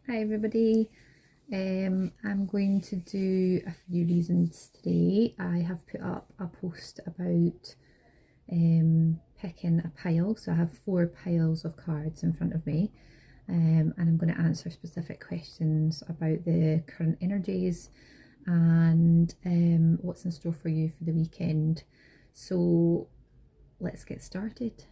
Hi everybody. I'm going to do a few reasons today. I have put up a post about picking a pile. So I have 4 piles of cards in front of me, and I'm going to answer specific questions about the current energies and what's in store for you for the weekend. So let's get started.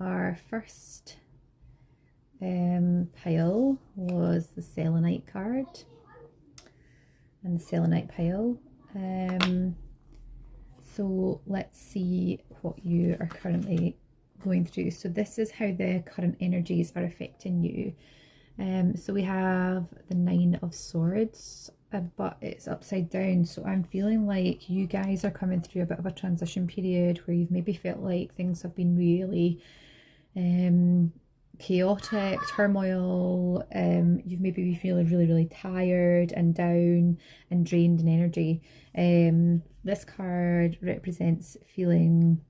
Our first pile was the selenite card and the selenite pile. So let's see what you are currently going through. So this is how the current energies are affecting you. So we have the 9 of Swords, but it's upside down. So I'm feeling like you guys are coming through a bit of a transition period where you've maybe felt like things have been really chaotic, turmoil. You've maybe been feeling really tired and down and drained in energy. This card represents feeling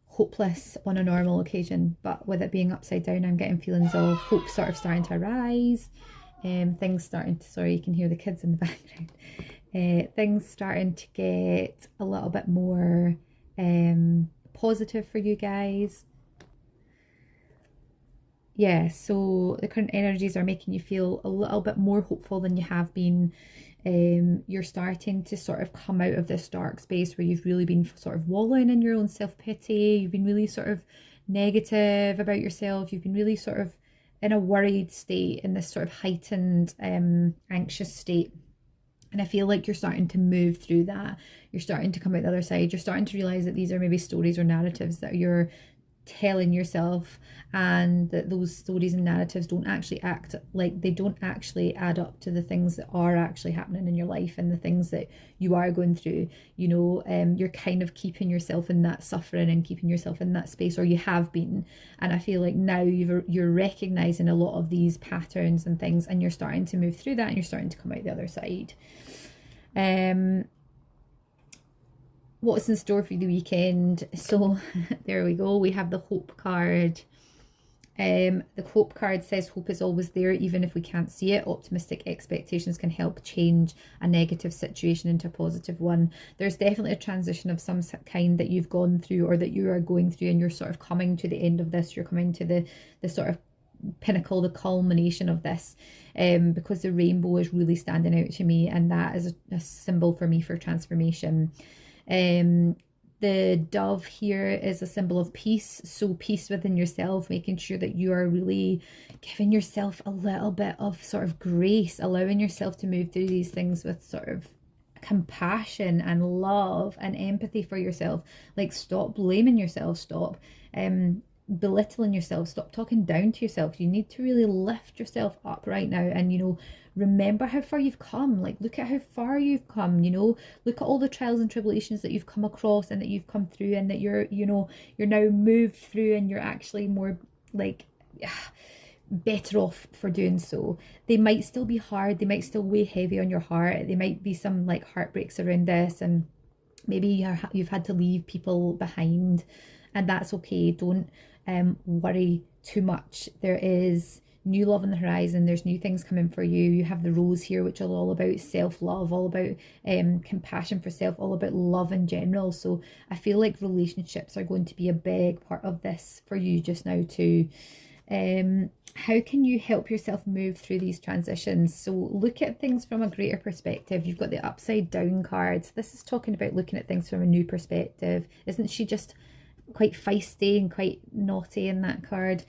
hopeless on a normal occasion, but with it being upside down, I'm getting feelings of hope sort of starting to arise. Things starting to, sorry, you can hear the kids in the background. Things starting to get a little bit more positive for you guys. Yeah, so the current energies are making you feel a little bit more hopeful than you have been. You're starting to sort of come out of this dark space where you've really been sort of wallowing in your own self-pity. You've been really sort of negative about yourself. You've been really sort of in a worried state, in this sort of heightened anxious state. And I feel like you're starting to move through that. You're starting to come out the other side. You're starting to realize that these are maybe stories or narratives that you're telling yourself, and that those stories and narratives don't actually act like, they don't actually add up to the things that are actually happening in your life and the things that you are going through. You're kind of keeping yourself in that suffering and keeping yourself in that space, or you have been. And I feel like now you're recognizing a lot of these patterns and things, and you're starting to move through that, and you're starting to come out the other side. What's in store for the weekend? So there we go, we have the hope card. The hope card says hope is always there even if we can't see it. Optimistic expectations can help change a negative situation into a positive one. There's definitely a transition of some kind that you've gone through, or that you are going through, and you're sort of coming to the end of this. You're coming to the sort of pinnacle, the culmination of this, because the rainbow is really standing out to me, and that is a symbol for me for transformation. The dove here is a symbol of peace. So peace within yourself, making sure that you are really giving yourself a little bit of sort of grace, allowing yourself to move through these things with sort of compassion and love and empathy for yourself. Like, stop blaming yourself, stop belittling yourself, stop talking down to yourself. You need to really lift yourself up right now, and remember how far you've come. Like, look at how far you've come. Look at all the trials and tribulations that you've come across and that you've come through, and that you're now moved through, and you're actually more like better off for doing so. They might still be hard, they might still weigh heavy on your heart, there might be some like heartbreaks around this, and maybe you've had to leave people behind, and that's okay. Don't worry too much. There is new love on the horizon. There's new things coming for you. You have the rose here, which is all about self-love, all about compassion for self, all about love in general. So I feel like relationships are going to be a big part of this for you just now too. How can you help yourself move through these transitions? So look at things from a greater perspective. You've got the upside down cards. This is talking about looking at things from a new perspective. Isn't she just quite feisty and quite naughty in that card?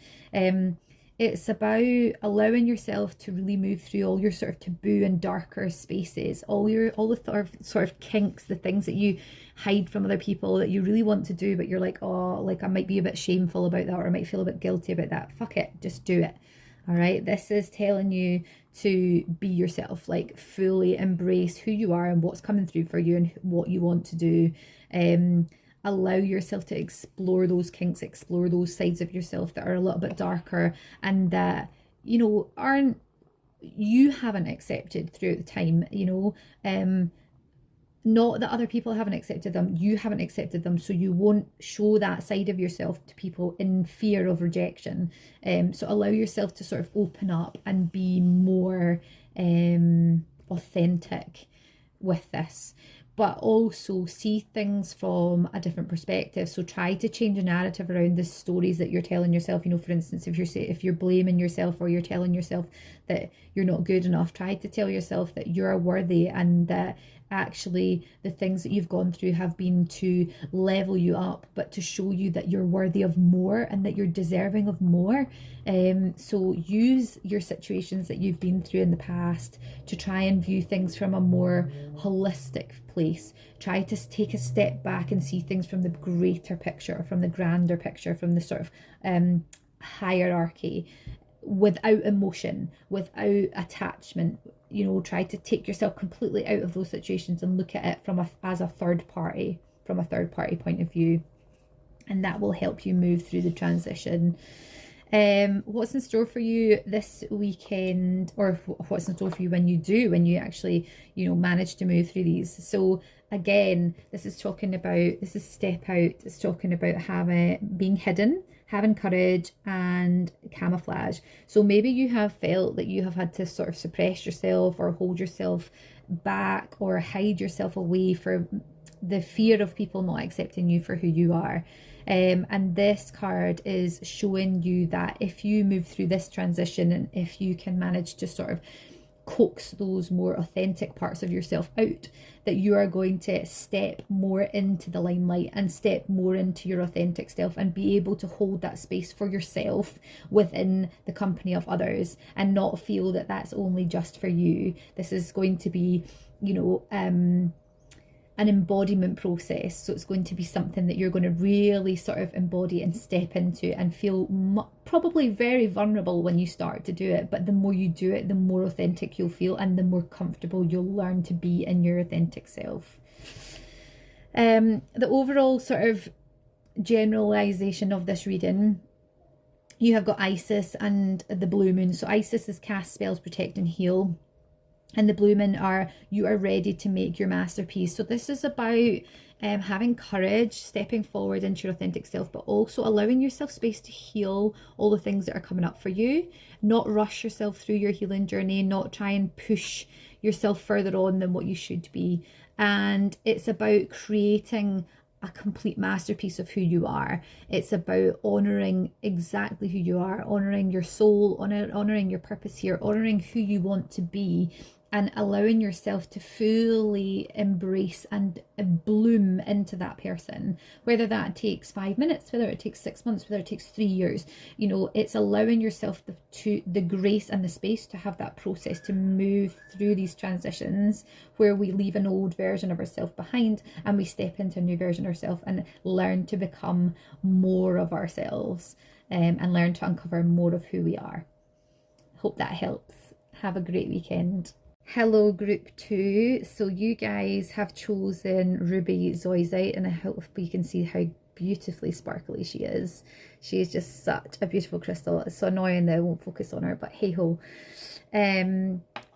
It's about allowing yourself to really move through all your sort of taboo and darker spaces, all the sort of kinks, the things that you hide from other people that you really want to do, but you're like, oh, like I might be a bit shameful about that, or I might feel a bit guilty about that. Fuck it, just do it. All right, this is telling you to be yourself, like fully embrace who you are and what's coming through for you and what you want to do. Allow yourself to explore those kinks, explore those sides of yourself that are a little bit darker and that, you know, aren't, you haven't accepted throughout the time, you know. Not that other people haven't accepted them, you haven't accepted them, so you won't show that side of yourself to people in fear of rejection. So allow yourself to sort of open up and be more authentic with this, but also see things from a different perspective. So try to change a narrative around the stories that you're telling yourself. You know, for instance, if you're blaming yourself or you're telling yourself that you're not good enough, try to tell yourself that you're worthy and that actually the things that you've gone through have been to level you up, but to show you that you're worthy of more and that you're deserving of more. So use your situations that you've been through in the past to try and view things from a more holistic place. Try to take a step back and see things from the greater picture, from the grander picture, from the sort of hierarchy, without emotion, without attachment. You know, try to take yourself completely out of those situations and look at it from as a third party, from a third party point of view, and that will help you move through the transition. What's in store for you this weekend, or what's in store for you when you actually, you know, manage to move through these? So again, this is step out. It's talking about being hidden, having courage and camouflage. So maybe you have felt that you have had to sort of suppress yourself or hold yourself back or hide yourself away for the fear of people not accepting you for who you are. And this card is showing you that if you move through this transition and if you can manage to sort of coax those more authentic parts of yourself out, that you are going to step more into the limelight and step more into your authentic self and be able to hold that space for yourself within the company of others and not feel that that's only just for you. This is going to be, you know, an embodiment process. So it's going to be something that you're going to really sort of embody and step into and feel probably very vulnerable when you start to do it. But the more you do it, the more authentic you'll feel and the more comfortable you'll learn to be in your authentic self. The overall sort of generalization of this reading, you have got Isis and the Blue Moon. So Isis is cast spells, protect and heal. And the Blue Moon are, you are ready to make your masterpiece. So this is about having courage, stepping forward into your authentic self, but also allowing yourself space to heal all the things that are coming up for you. Not rush yourself through your healing journey, not try and push yourself further on than what you should be. And it's about creating a complete masterpiece of who you are. It's about honoring exactly who you are, honoring your soul, honoring your purpose here, honoring who you want to be, and allowing yourself to fully embrace and bloom into that person, whether that takes 5 minutes, whether it takes 6 months, whether it takes 3 years. You know, it's allowing yourself the grace and the space to have that process to move through these transitions where we leave an old version of ourselves behind and we step into a new version of ourselves and learn to become more of ourselves, and learn to uncover more of who we are. Hope that helps. Have a great weekend. Hello group 2, so you guys have chosen Ruby Zoisite, and I hope you can see how beautifully sparkly she is. She is just such a beautiful crystal. It's so annoying that I won't focus on her, but hey ho.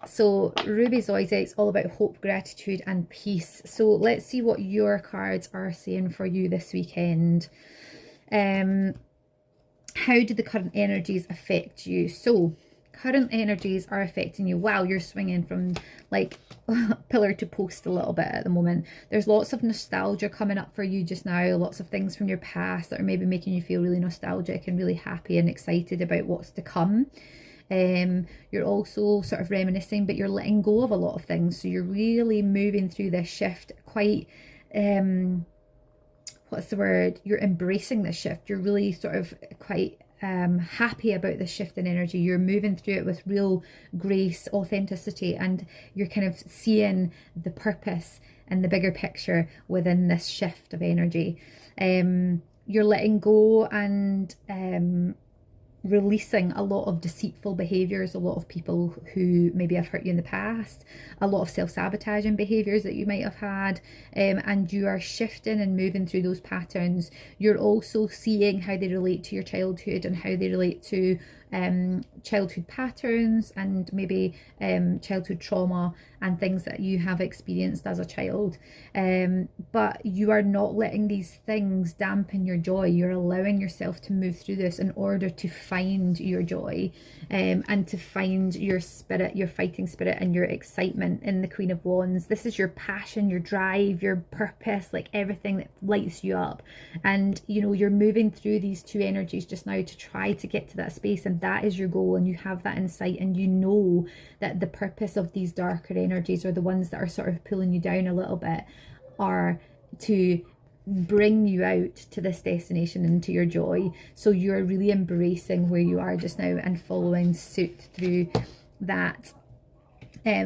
So Ruby Zoisite is all about hope, gratitude and peace. So let's see what your cards are saying for you this weekend. How do the current energies affect you? So current energies are affecting you. Wow, you're swinging from like pillar to post a little bit at the moment. There's lots of nostalgia coming up for you just now. Lots of things from your past that are maybe making you feel really nostalgic and really happy and excited about what's to come. You're also sort of reminiscing, but you're letting go of a lot of things. So you're really moving through this shift quite, what's the word? You're embracing this shift. You're really sort of quite happy about this shift in energy. You're moving through it with real grace, authenticity, and you're kind of seeing the purpose and the bigger picture within this shift of energy. You're letting go and releasing a lot of deceitful behaviors, a lot of people who maybe have hurt you in the past, a lot of self-sabotaging behaviors that you might have had, and you are shifting and moving through those patterns. You're also seeing how they relate to your childhood and how they relate to childhood patterns and maybe childhood trauma and things that you have experienced as a child. But you are not letting these things dampen your joy. You're allowing yourself to move through this in order to find your joy, and to find your spirit, your fighting spirit, and your excitement in the Queen of Wands. This is your passion, your drive, your purpose, like everything that lights you up. And you know, you're moving through these two energies just now to try to get to that space, and that is your goal, and you have that insight, and you know that the purpose of these darker energies, or the ones that are sort of pulling you down a little bit, are to bring you out to this destination and to your joy. So you're really embracing where you are just now and following suit through that.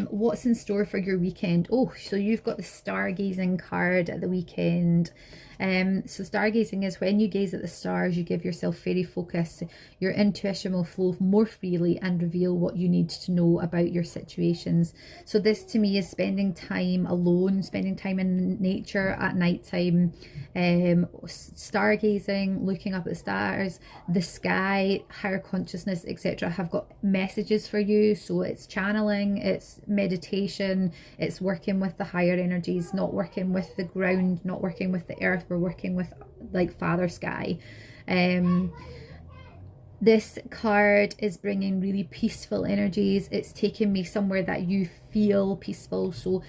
What's in store for your weekend? Oh, so you've got the stargazing card at the weekend. So stargazing is when you gaze at the stars, you give yourself fairy focus. Your intuition will flow more freely and reveal what you need to know about your situations. So this to me is spending time alone, spending time in nature at nighttime, stargazing, looking up at the stars, the sky, higher consciousness, etc. have got messages for you. So it's channeling, it's meditation, it's working with the higher energies, not working with the ground, not working with the earth. We're working with like Father Sky. This card is bringing really peaceful energies. It's taking me somewhere that you feel peaceful. So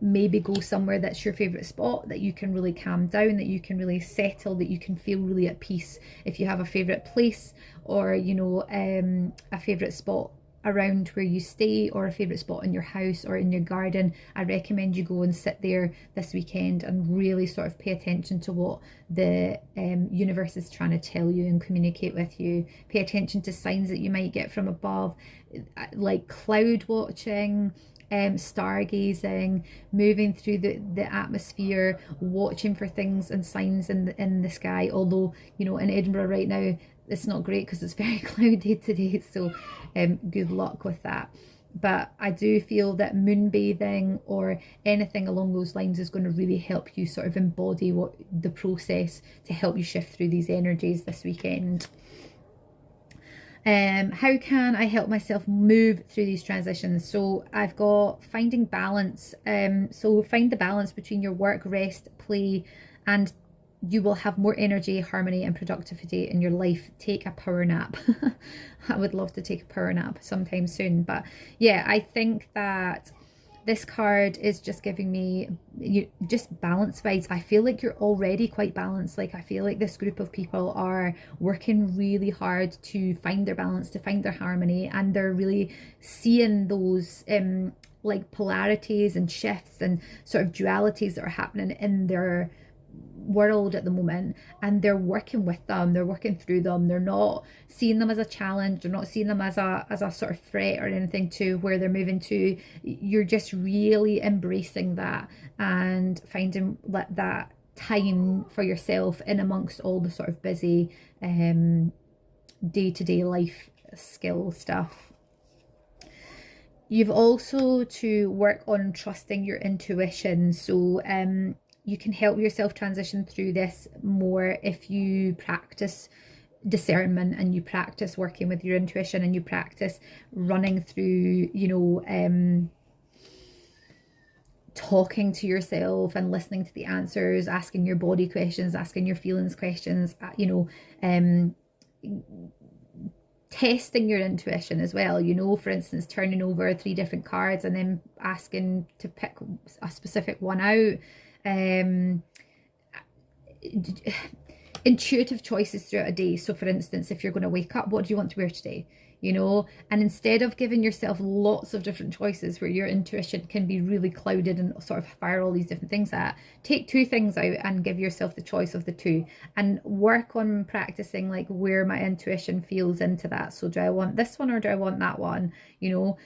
maybe go somewhere that's your favorite spot, that you can really calm down, that you can really settle, that you can feel really at peace. If you have a favorite place, or you know, a favorite spot around where you stay, or a favorite spot in your house or in your garden, I recommend you go and sit there this weekend and really sort of pay attention to what the universe is trying to tell you and communicate with you. Pay attention to signs that you might get from above, like cloud watching, stargazing, moving through the atmosphere, watching for things and signs in the sky. Although, you know, in Edinburgh right now it's not great because it's very cloudy today, so good luck with that. But I do feel that moonbathing or anything along those lines is going to really help you sort of embody what the process to help you shift through these energies this weekend. How can I help myself move through these transitions? So I've got finding balance. So find the balance between your work, rest, play, and you will have more energy, harmony, and productivity in your life. Take a power nap. I would love to take a power nap sometime soon. But yeah, I think that this card is just giving me just balance vibes. I feel like you're already quite balanced. Like I feel like this group of people are working really hard to find their balance, to find their harmony, and they're really seeing those like polarities and shifts and sort of dualities that are happening in their world at the moment, and they're working with them, they're working through them. They're not seeing them as a challenge, they're not seeing them as a sort of threat or anything to where they're moving to. You're just really embracing that and finding that time for yourself in amongst all the sort of busy day-to-day life skill stuff. You've also to work on trusting your intuition. So you can help yourself transition through this more if you practice discernment, and you practice working with your intuition, and you practice running through, you know, talking to yourself and listening to the answers, asking your body questions, asking your feelings questions, you know, testing your intuition as well. You know, for instance, turning over 3 different cards and then asking to pick a specific one out. Intuitive choices throughout a day. So for instance, if you're going to wake up, what do you want to wear today? You know, and instead of giving yourself lots of different choices where your intuition can be really clouded and sort of fire all these different things at, take 2 things out and give yourself the choice of the 2, and work on practicing like where my intuition feels into that. So do I want this one or do I want that one? You know,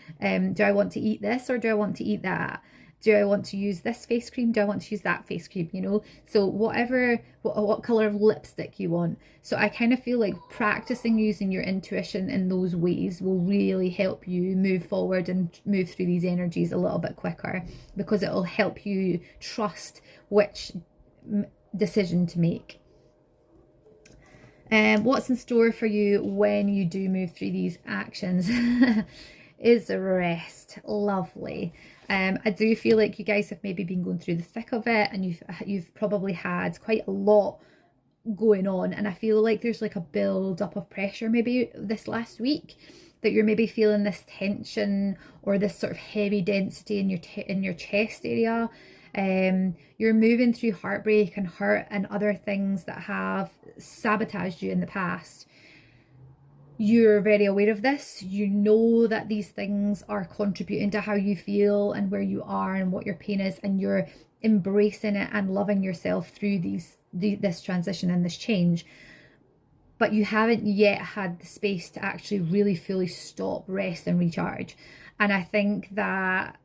do I want to eat this or do I want to eat that? Do I want to use this face cream? Do I want to use that face cream? You know, so what color of lipstick you want. So I kind of feel like practicing using your intuition in those ways will really help you move forward and move through these energies a little bit quicker, because it will help you trust which decision to make. What's in store for you when you do move through these actions is rest. Lovely. I do feel like you guys have maybe been going through the thick of it, and you've probably had quite a lot going on, and I feel like there's like a build up of pressure maybe this last week, that you're maybe feeling this tension or this sort of heavy density in your chest area. You're moving through heartbreak and hurt and other things that have sabotaged you in the past. You're very aware of this. You know that these things are contributing to how you feel and where you are and what your pain is, and you're embracing it and loving yourself through this transition and this change. But you haven't yet had the space to actually really fully stop, rest and recharge. And I think that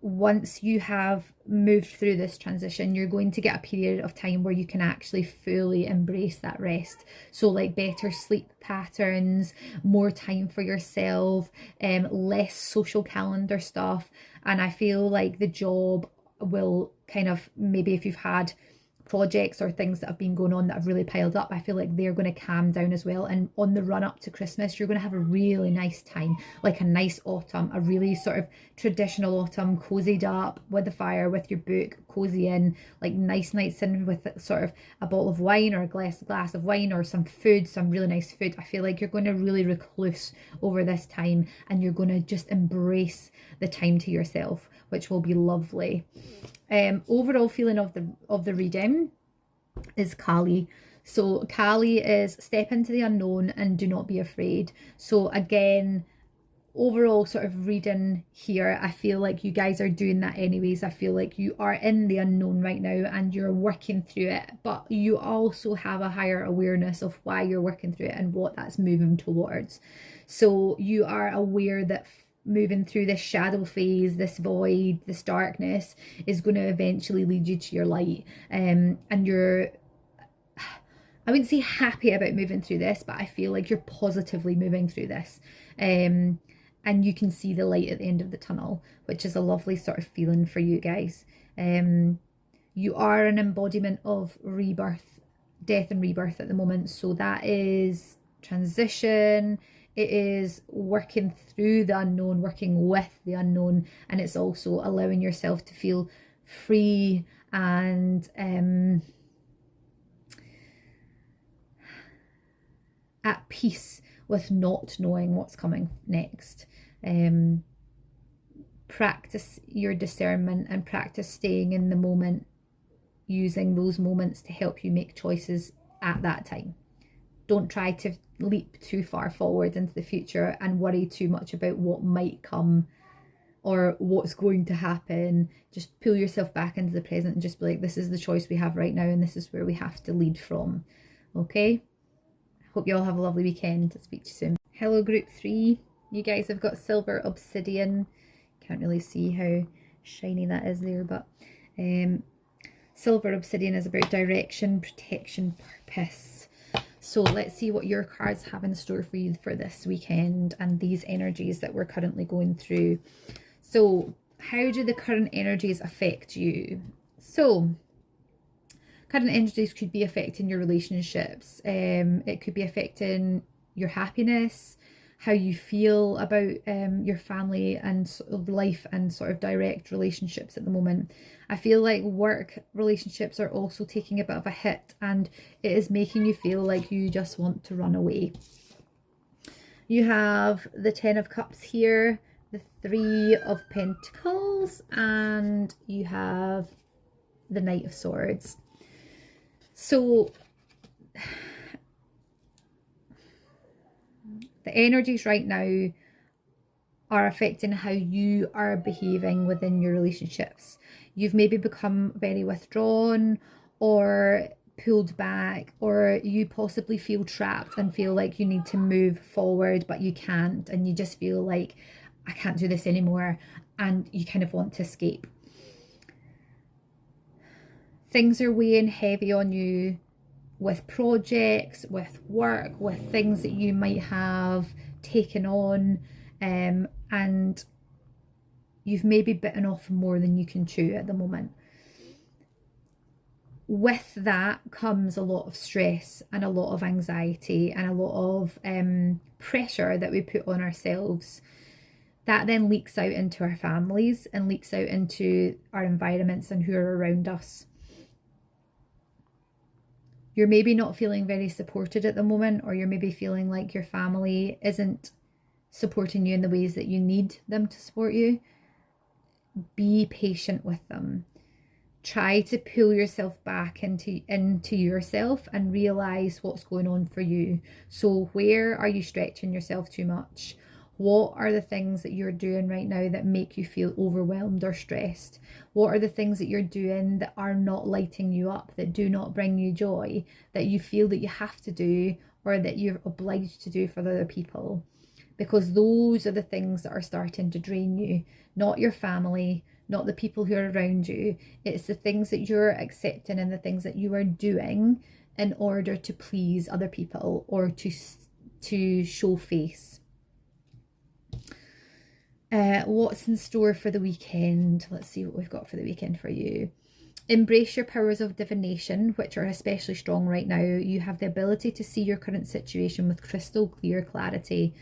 once you have moved through this transition, you're going to get a period of time where you can actually fully embrace that rest. So like better sleep patterns, more time for yourself, less social calendar stuff. And I feel like the job will kind of, maybe if you've had projects or things that have been going on that have really piled up, I feel like they're going to calm down as well. And on the run up to Christmas, you're going to have a really nice time, like a nice autumn, a really sort of traditional autumn, cozied up with the fire, with your book, cozy in, like nice nights in with sort of a bottle of wine or a glass of wine or some food, some really nice food. I feel like you're going to really recluse over this time, and you're going to just embrace the time to yourself, which will be lovely. Overall feeling of the reading is Kali. So Kali is step into the unknown and do not be afraid. So again, overall sort of reading here, I feel like you guys are doing that anyways. I feel like you are in the unknown right now and you're working through it, but you also have a higher awareness of why you're working through it and what that's moving towards. So you are aware that moving through this shadow phase, this void, this darkness is going to eventually lead you to your light. And you're, I wouldn't say happy about moving through this, but I feel like you're positively moving through this. And you can see the light at the end of the tunnel, which is a lovely sort of feeling for you guys. You are an embodiment of rebirth, death and rebirth at the moment. So that is transition. It is working through the unknown, working with the unknown, and it's also allowing yourself to feel free and at peace with not knowing what's coming next. Practice your discernment and practice staying in the moment, using those moments to help you make choices at that time. Don't try to leap too far forward into the future and worry too much about what might come or what's going to happen. Just pull yourself back into the present and just be like, this is the choice we have right now and this is where we have to lead from. Okay? Hope you all have a lovely weekend. I'll speak to you soon. Hello group 3. You guys have got silver obsidian. Can't really see how shiny that is there, but silver obsidian is about direction, protection, purpose. So let's see what your cards have in store for you for this weekend and these energies that we're currently going through. So how do the current energies affect you? So current energies could be affecting your relationships. It could be affecting your happiness, how you feel about your family and sort of life and sort of direct relationships at the moment. I feel like work relationships are also taking a bit of a hit and it is making you feel like you just want to run away. You have the 10 of Cups here, the 3 of Pentacles, and you have the Knight of Swords. So the energies right now are affecting how you are behaving within your relationships. You've maybe become very withdrawn or pulled back, or you possibly feel trapped and feel like you need to move forward but you can't, and you just feel like I can't do this anymore and you kind of want to escape. things are weighing heavy on you with projects, with work, with things that you might have taken on, and you've maybe bitten off more than you can chew at the moment. With that comes a lot of stress and a lot of anxiety and a lot of pressure that we put on ourselves. That then leaks out into our families and leaks out into our environments and who are around us. You're maybe not feeling very supported at the moment, or you're maybe feeling like your family isn't supporting you in the ways that you need them to support you. Be patient with them. Try to pull yourself back into yourself and realize what's going on for you. So where are you stretching yourself too much? What are the things that you're doing right now that make you feel overwhelmed or stressed? What are the things that you're doing that are not lighting you up, that do not bring you joy, that you feel that you have to do or that you're obliged to do for other people? Because those are the things that are starting to drain you, not your family, not the people who are around you. It's the things that you're accepting and the things that you are doing in order to please other people or to show face. What's in store for the weekend? Let's see what we've got for the weekend for you. Embrace your powers of divination, which are especially strong right now. You have the ability to see your current situation with crystal clear clarity.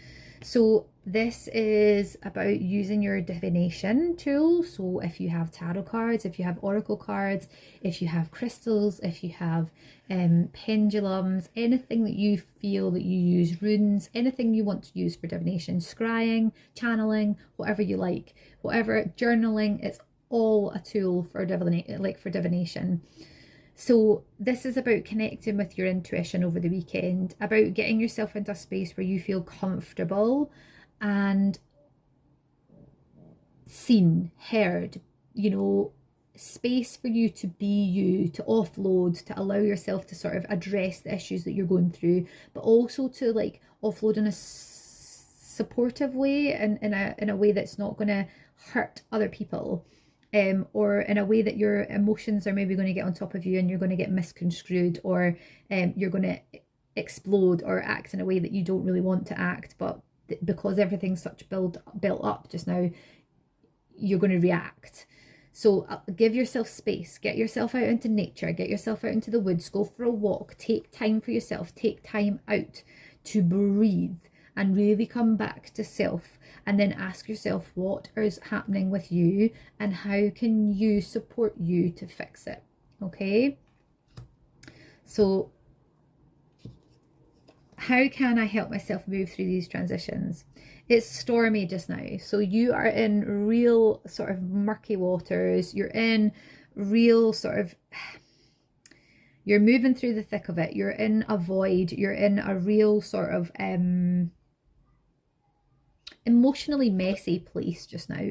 So this is about using your divination tool. So if you have tarot cards, if you have oracle cards, if you have crystals, if you have pendulums, anything that you feel that you use, runes, anything you want to use for divination, scrying, channeling, whatever you like, whatever, journaling, it's all a tool for divination. So this is about connecting with your intuition over the weekend, about getting yourself into a space where you feel comfortable and seen, heard, space for you to be you, to offload, to allow yourself to sort of address the issues that you're going through, but also to like offload in a supportive way and in a way that's not going to hurt other people. Or in a way that your emotions are maybe going to get on top of you and you're going to get misconstrued, or you're going to explode or act in a way that you don't really want to act, but because everything's such built up just now, you're going to react. So give yourself space, get yourself out into nature, get yourself out into the woods, go for a walk, take time for yourself, take time out to breathe and really come back to self, and then ask yourself what is happening with you and how can you support you to fix it. Okay, so how can I help myself move through these transitions? It's stormy just now, so you are in real sort of murky waters. You're in real sort of, you're moving through the thick of it. You're in a void. You're in a real sort of emotionally messy place just now,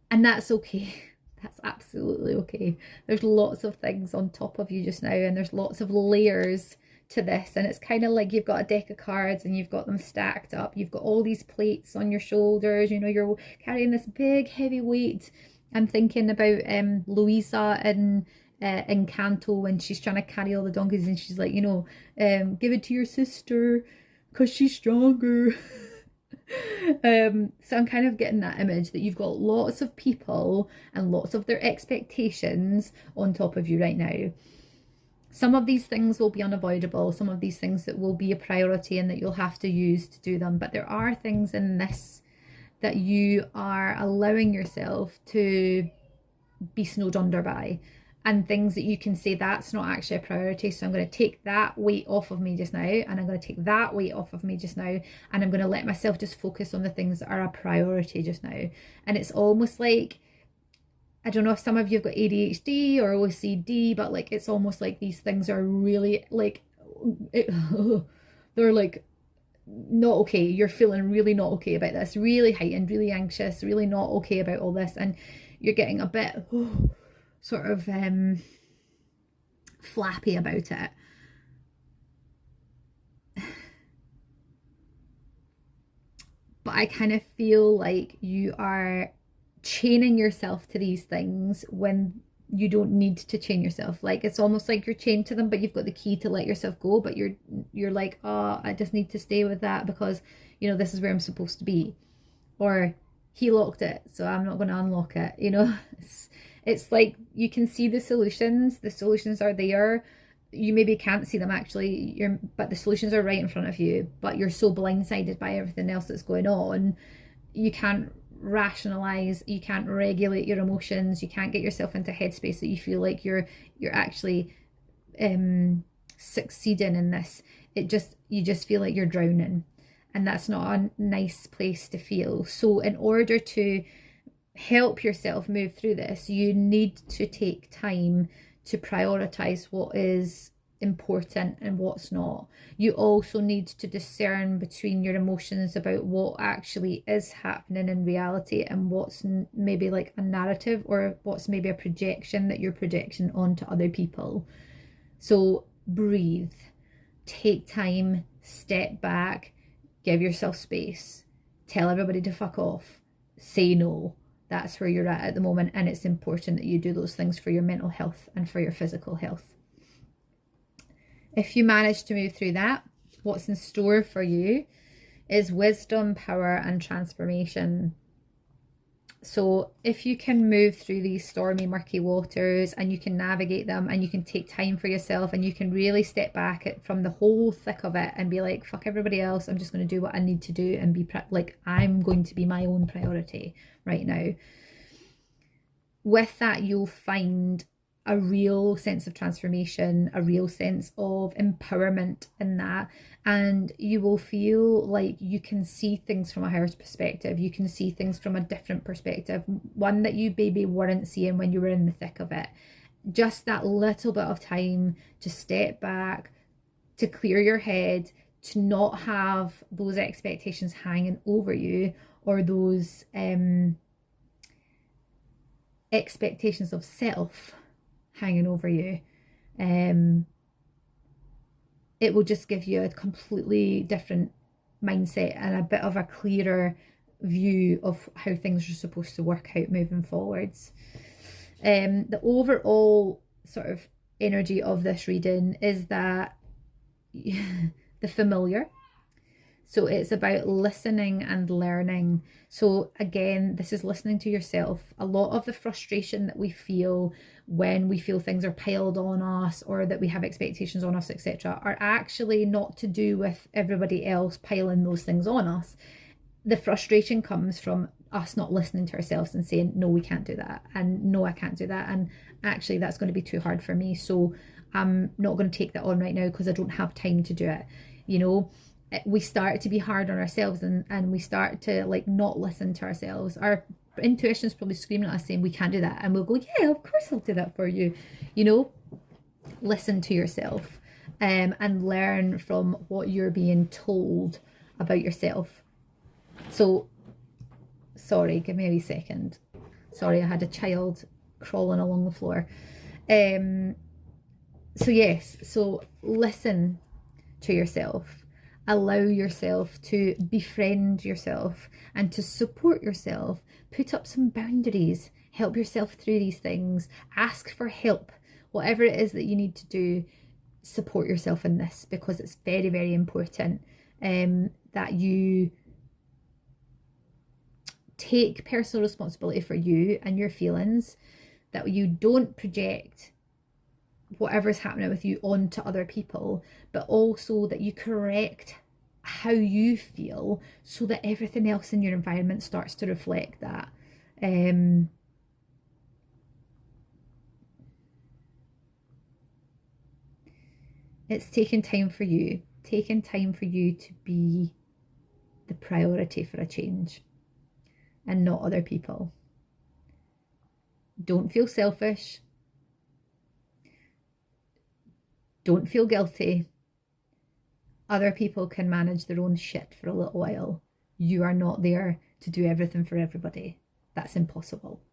and that's okay. That's absolutely okay. There's lots of things on top of you just now, and there's lots of layers to this, and it's kind of like you've got a deck of cards and you've got them stacked up. You've got all these plates on your shoulders, you're carrying this big heavy weight. I'm thinking about Louisa in Encanto, when she's trying to carry all the donkeys and she's like, give it to your sister because she's stronger. So I'm kind of getting that image that you've got lots of people and lots of their expectations on top of you right now. Some of these things will be unavoidable, some of these things that will be a priority and that you'll have to use to do them, but there are things in this that you are allowing yourself to be snowed under by, and things that you can say that's not actually a priority, so I'm going to take that weight off of me just now, and I'm going to take that weight off of me just now, and I'm going to let myself just focus on the things that are a priority just now. And it's almost like, I don't know if some of you have got ADHD or OCD, but like it's almost like these things are really like they're like not okay. You're feeling really not okay about this, really heightened, really anxious, really not okay about all this, and you're getting a bit sort of flappy about it. But I kind of feel like you are chaining yourself to these things when You don't need to chain yourself. Like, it's almost like you're chained to them, but you've got the key to let yourself go, but you're like, oh, I just need to stay with that because, you know, this is where I'm supposed to be. Or he locked it, so I'm not going to unlock it, you know. It's like you can see the solutions are there. You maybe can't see them actually, but the solutions are right in front of you, but you're so blindsided by everything else that's going on, you can't rationalize, you can't regulate your emotions, you can't get yourself into a headspace that you feel like you're actually succeeding in this. You just feel like you're drowning, and that's not a nice place to feel. So in order to help yourself move through this, you need to take time to prioritize what is important and what's not. You also need to discern between your emotions about what actually is happening in reality and what's maybe like a narrative, or what's maybe a projection that you're projecting onto other people. So breathe, take time, step back, give yourself space, tell everybody to fuck off, say no. That's where you're at the moment, and it's important that you do those things for your mental health and for your physical health. If you manage to move through that, what's in store for you is wisdom, power, and transformation. So if you can move through these stormy, murky waters, and you can navigate them, and you can take time for yourself, and you can really step back from the whole thick of it and be like, fuck everybody else, I'm just going to do what I need to do and be like, I'm going to be my own priority right now. With that, you'll find a real sense of transformation, a real sense of empowerment in that, and you will feel like you can see things from a higher perspective. You can see things from a different perspective, one that you maybe weren't seeing when you were in the thick of it. Just that little bit of time to step back, to clear your head, to not have those expectations hanging over you, or those expectations of self hanging over you. It will just give you a completely different mindset and a bit of a clearer view of how things are supposed to work out moving forwards. The overall sort of energy of this reading is that the familiar. So it's about listening and learning. So again, this is listening to yourself. A lot of the frustration that we feel when we feel things are piled on us, or that we have expectations on us, etc., are actually not to do with everybody else piling those things on us. The frustration comes from us not listening to ourselves and saying, no, we can't do that, and no, I can't do that, and actually that's going to be too hard for me, so I'm not going to take that on right now because I don't have time to do it. You know, we start to be hard on ourselves, and we start to like not listen to ourselves. Our intuition is probably screaming at us saying we can't do that, and we'll go, yeah, of course I'll do that for you. You know, listen to yourself, and learn from what you're being told about yourself. So sorry, give me a wee second. Sorry, I had a child crawling along the floor. So yes, so listen to yourself. Allow yourself to befriend yourself and to support yourself. Put up some boundaries. Help yourself through these things. Ask for help. Whatever it is that you need to do, support yourself in this, because it's very, very important that you take personal responsibility for you and your feelings, that you don't project whatever's happening with you onto other people, but also that you correct how you feel so that everything else in your environment starts to reflect that. It's taking time for you to be the priority for a change and not other people. Don't feel selfish. Don't feel guilty. Other people can manage their own shit for a little while. You are not there to do everything for everybody. That's impossible.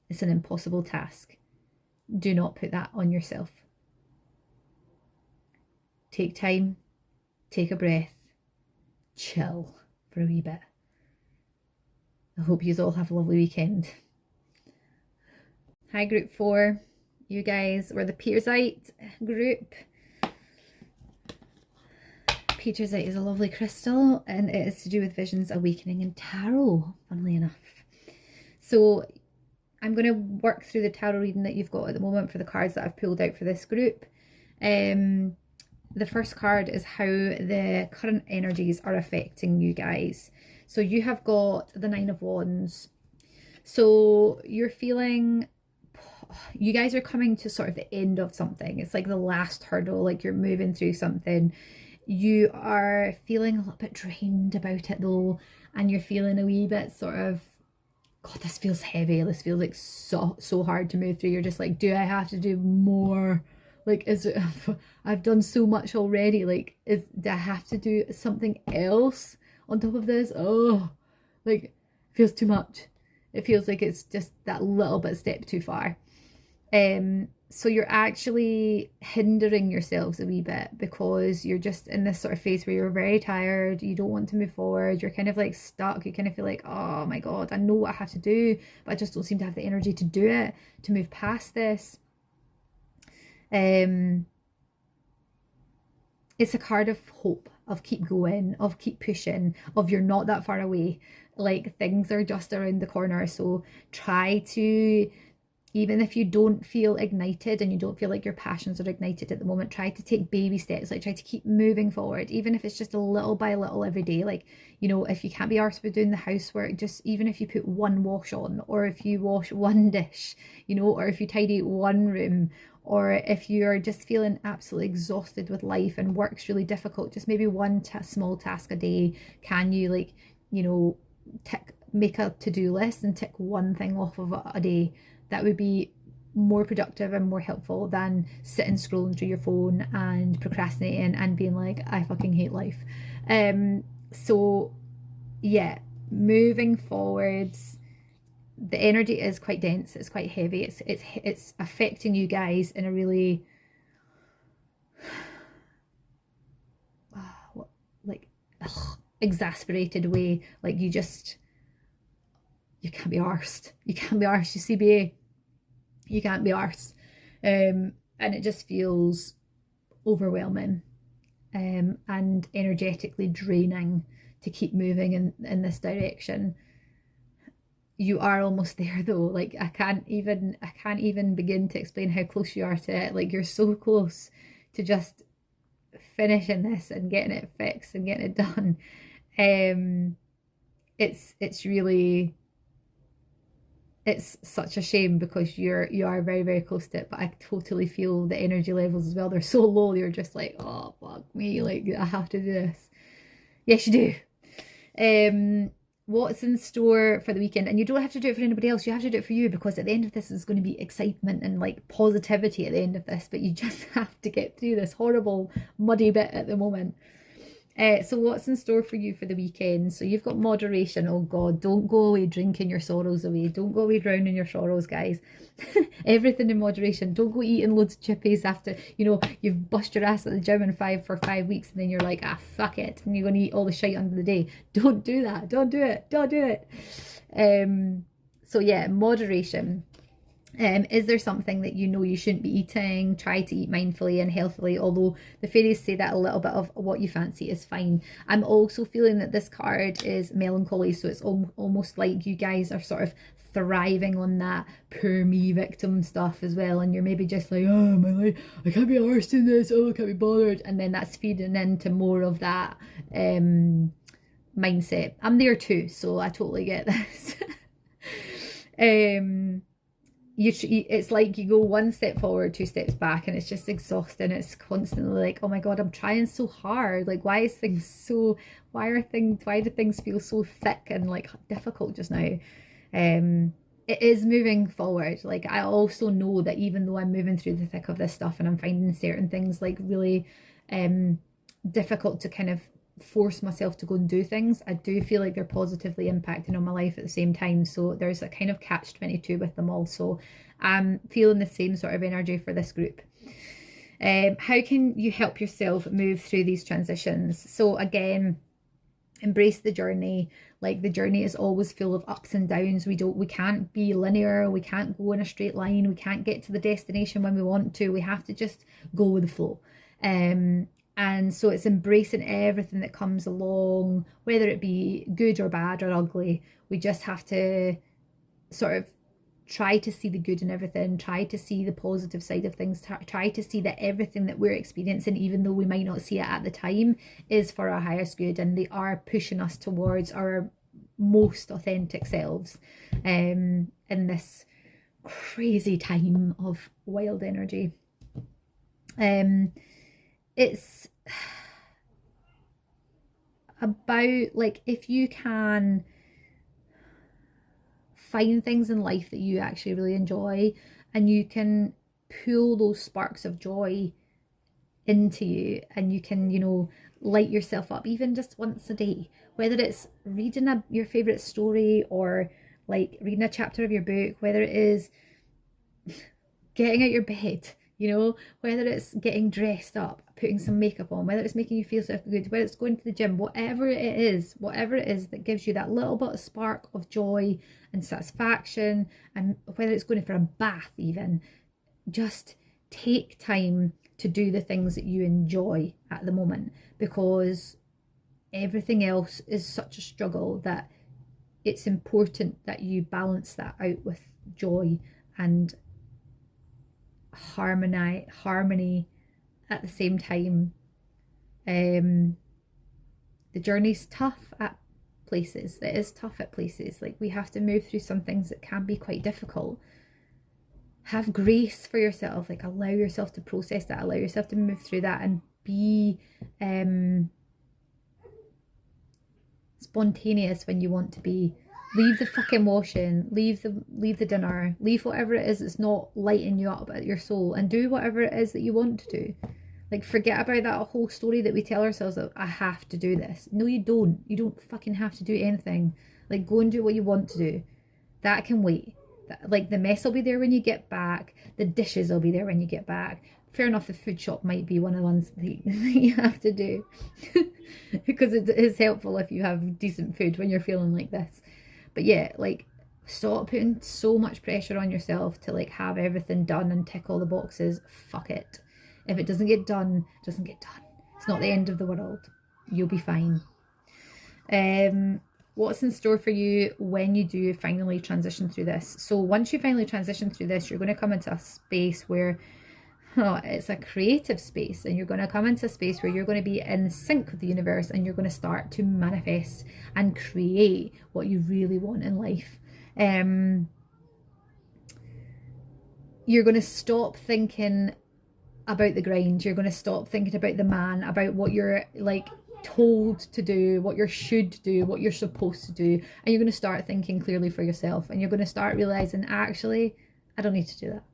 It's an impossible task. Do not put that on yourself. Take time, take a breath, chill for a wee bit. I hope you all have a lovely weekend. Hi, group 4. You guys were the Petersite group. Petersite is a lovely crystal, and it is to do with visions, awakening, and tarot, funnily enough. So I'm going to work through the tarot reading that you've got at the moment for the cards that I've pulled out for this group. The first card is how the current energies are affecting you guys. So you have got the Nine of Wands. So you're feeling, you guys are coming to sort of the end of something. It's like the last hurdle, like you're moving through something. You are feeling a little bit drained about it though, and you're feeling a wee bit sort of, God, this feels heavy. This feels like so hard to move through. You're just like, do I have to do more? Like, is it, I've done so much already. Like, do I have to do something else on top of this? Oh, like, it feels too much. It feels like it's just that little bit step too far. So you're actually hindering yourselves a wee bit because you're just in this sort of phase where you're very tired. You don't want to move forward. You're kind of like stuck. You kind of feel like, oh my God, I know what I have to do, but I just don't seem to have the energy to do it, to move past this. It's a card of hope, of keep going, of keep pushing, of you're not that far away. Like, things are just around the corner. So try to, even if you don't feel ignited and you don't feel like your passions are ignited at the moment, try to take baby steps. Like, try to keep moving forward, even if it's just a little by little every day. Like, you know, if you can't be arsed with doing the housework, just even if you put one wash on, or if you wash one dish, you know, or if you tidy one room, or if you're just feeling absolutely exhausted with life and work's really difficult, just maybe one small task a day. Can you, like, you know, make a to-do list and tick one thing off of a day? That would be more productive and more helpful than sitting scrolling through your phone and procrastinating and being like, I fucking hate life. So yeah, moving forwards, the energy is quite dense, it's quite heavy, it's affecting you guys in a really exasperated way. Like, you can't be arsed. You can't be arsed, you CBA. You can't be arsed. And it just feels overwhelming and energetically draining to keep moving in this direction. You are almost there though. Like, I can't even begin to explain how close you are to it. Like, you're so close to just finishing this and getting it fixed and getting it done. It's really, it's such a shame because you are very, very close to it, but I totally feel the energy levels as well. They're so low. You're just like, oh fuck me, like, I have to do this. Yes, you do. What's in store for the weekend? And you don't have to do it for anybody else. You have to do it for you, because at the end of this is going to be excitement and like positivity at the end of this, but you just have to get through this horrible muddy bit at the moment. So what's in store for you for the weekend? So you've got moderation. Oh God, don't go away drinking your sorrows away. Don't go away drowning your sorrows, guys. Everything in moderation. Don't go eating loads of chippies after, you know, you've bust your ass at the gym for 5 weeks and then you're like, ah, fuck it, and you're going to eat all the shite under the day. Don't do that. Don't do it. Don't do it. So yeah, moderation. Is there something that you know you shouldn't be eating? Try to eat mindfully and healthily, although the fairies say that a little bit of what you fancy is fine. I'm also feeling that this card is melancholy, so it's almost like you guys are sort of thriving on that poor me victim stuff as well, and you're maybe just like, oh my life, I can't be arsed in this, oh I can't be bothered, and then that's feeding into more of that mindset. I'm there too, so I totally get this. It's like you go one step forward, 2 steps back, and it's just exhausting. It's constantly like, oh my God, I'm trying so hard. Like, why do things feel so thick and like difficult just now? It is moving forward. Like, I also know that even though I'm moving through the thick of this stuff and I'm finding certain things like really difficult to kind of force myself to go and do things, I do feel like they're positively impacting on my life at the same time. So there's a kind of catch-22 with them all. So I'm feeling the same sort of energy for this group. How can you help yourself move through these transitions? So again, embrace the journey. Like the journey is always full of ups and downs. We can't be linear. We can't go in a straight line. We can't get to the destination when we want to. We have to just go with the flow. And so it's embracing everything that comes along, whether it be good or bad or ugly. We just have to sort of try to see the good in everything, try to see the positive side of things, try to see that everything that we're experiencing, even though we might not see it at the time, is for our highest good, and they are pushing us towards our most authentic selves in this crazy time of wild energy. It's about, like, if you can find things in life that you actually really enjoy, and you can pull those sparks of joy into you, and you can, you know, light yourself up even just once a day, whether it's reading your favorite story, or like reading a chapter of your book, whether it is getting out your bed, you know, whether it's getting dressed up, putting some makeup on, whether it's making you feel so good, whether it's going to the gym, whatever it is that gives you that little bit of spark of joy and satisfaction, and whether it's going for a bath even, just take time to do the things that you enjoy at the moment, because everything else is such a struggle that it's important that you balance that out with joy and harmony at the same time. The journey's tough at places. It is tough at places. Like, we have to move through some things that can be quite difficult. Have grace for yourself. Like, allow yourself to process that, allow yourself to move through that, and be spontaneous when you want to be. Leave the fucking washing, leave the dinner, leave whatever it is that's not lighting you up at your soul, and do whatever it is that you want to do. Like, forget about that whole story that we tell ourselves that I have to do this. No, you don't. You don't fucking have to do anything. Like, go and do what you want to do. That can wait. Like, the mess will be there when you get back. The dishes will be there when you get back. Fair enough, the food shop might be one of the ones that you have to do. Because it is helpful if you have decent food when you're feeling like this. But yeah, like, stop putting so much pressure on yourself to, like, have everything done and tick all the boxes. Fuck it. If it doesn't get done, it doesn't get done. It's not the end of the world. You'll be fine. What's in store for you when you do finally transition through this? So once you finally transition through this, you're going to come into a space where it's a creative space, and you're going to come into a space where you're going to be in sync with the universe, and you're going to start to manifest and create what you really want in life. You're going to stop thinking about the grind. You're going to stop thinking about the man, about what you're, like, told to do, what you should do, what you're supposed to do, and you're going to start thinking clearly for yourself, and you're going to start realizing, actually, I don't need to do that.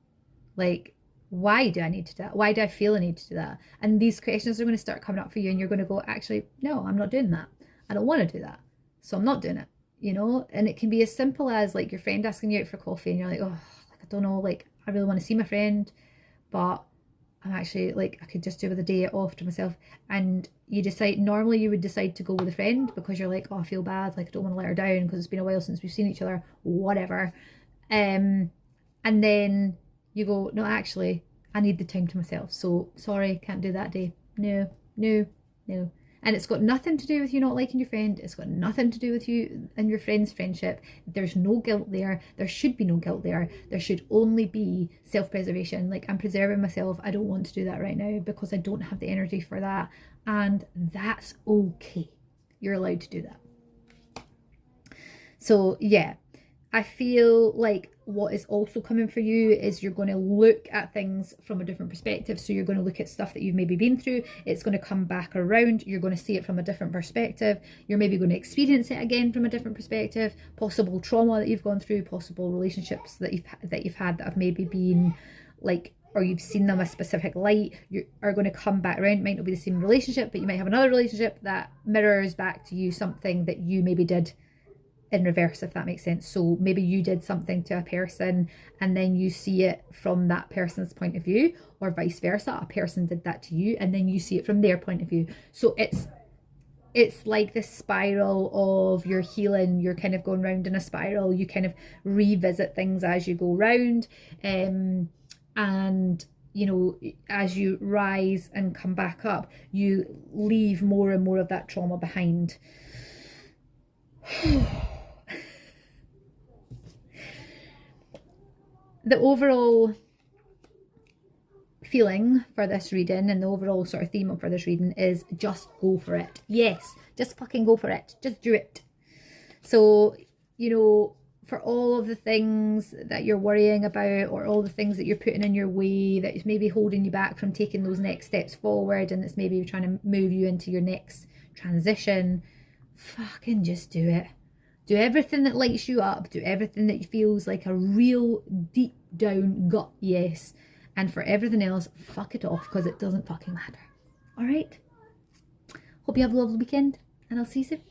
Like, why do I need to do that? Why do I feel a need to do that? And these questions are going to start coming up for you, and you're going to go, actually, no, I'm not doing that. I don't want to do that, so I'm not doing it, you know? And it can be as simple as, like, your friend asking you out for coffee, and you're like, oh, I don't know, like, I really want to see my friend, but I'm actually, like, I could just do with a day off to myself. And you decide, normally you would decide to go with a friend because you're like, oh, I feel bad, like, I don't want to let her down because it's been a while since we've seen each other, whatever. And then you go, no, actually, I need the time to myself, so sorry, can't do that day. No. And it's got nothing to do with you not liking your friend. It's got nothing to do with you and your friend's friendship. There's no guilt there. There should be no guilt there. There should only be self-preservation. Like, I'm preserving myself. I don't want to do that right now because I don't have the energy for that. And that's okay. You're allowed to do that. So yeah, I feel like what is also coming for you is you're going to look at things from a different perspective. So you're going to look at stuff that you've maybe been through. It's going to come back around. You're going to see it from a different perspective. You're maybe going to experience it again from a different perspective. Possible trauma that you've gone through, possible relationships that you've had that have maybe been like, or you've seen them a specific light, you are going to come back around. It might not be the same relationship, but you might have another relationship that mirrors back to you something that you maybe did in reverse, if that makes sense. So maybe you did something to a person and then you see it from that person's point of view, or vice versa, a person did that to you and then you see it from their point of view. So it's it's like this spiral of your healing. You're kind of going round in a spiral. You kind of revisit things as you go round. And you know, as you rise and come back up, you leave more and more of that trauma behind. The overall feeling for this reading and the overall sort of theme for this reading is just go for it. Yes, just fucking go for it. Just do it. So, you know, for all of the things that you're worrying about, or all the things that you're putting in your way that is maybe holding you back from taking those next steps forward, and it's maybe trying to move you into your next transition, fucking just do it. Do everything that lights you up. Do everything that feels like a real deep down gut yes. And for everything else, fuck it off, because it doesn't fucking matter. All right? Hope you have a lovely weekend, and I'll see you soon.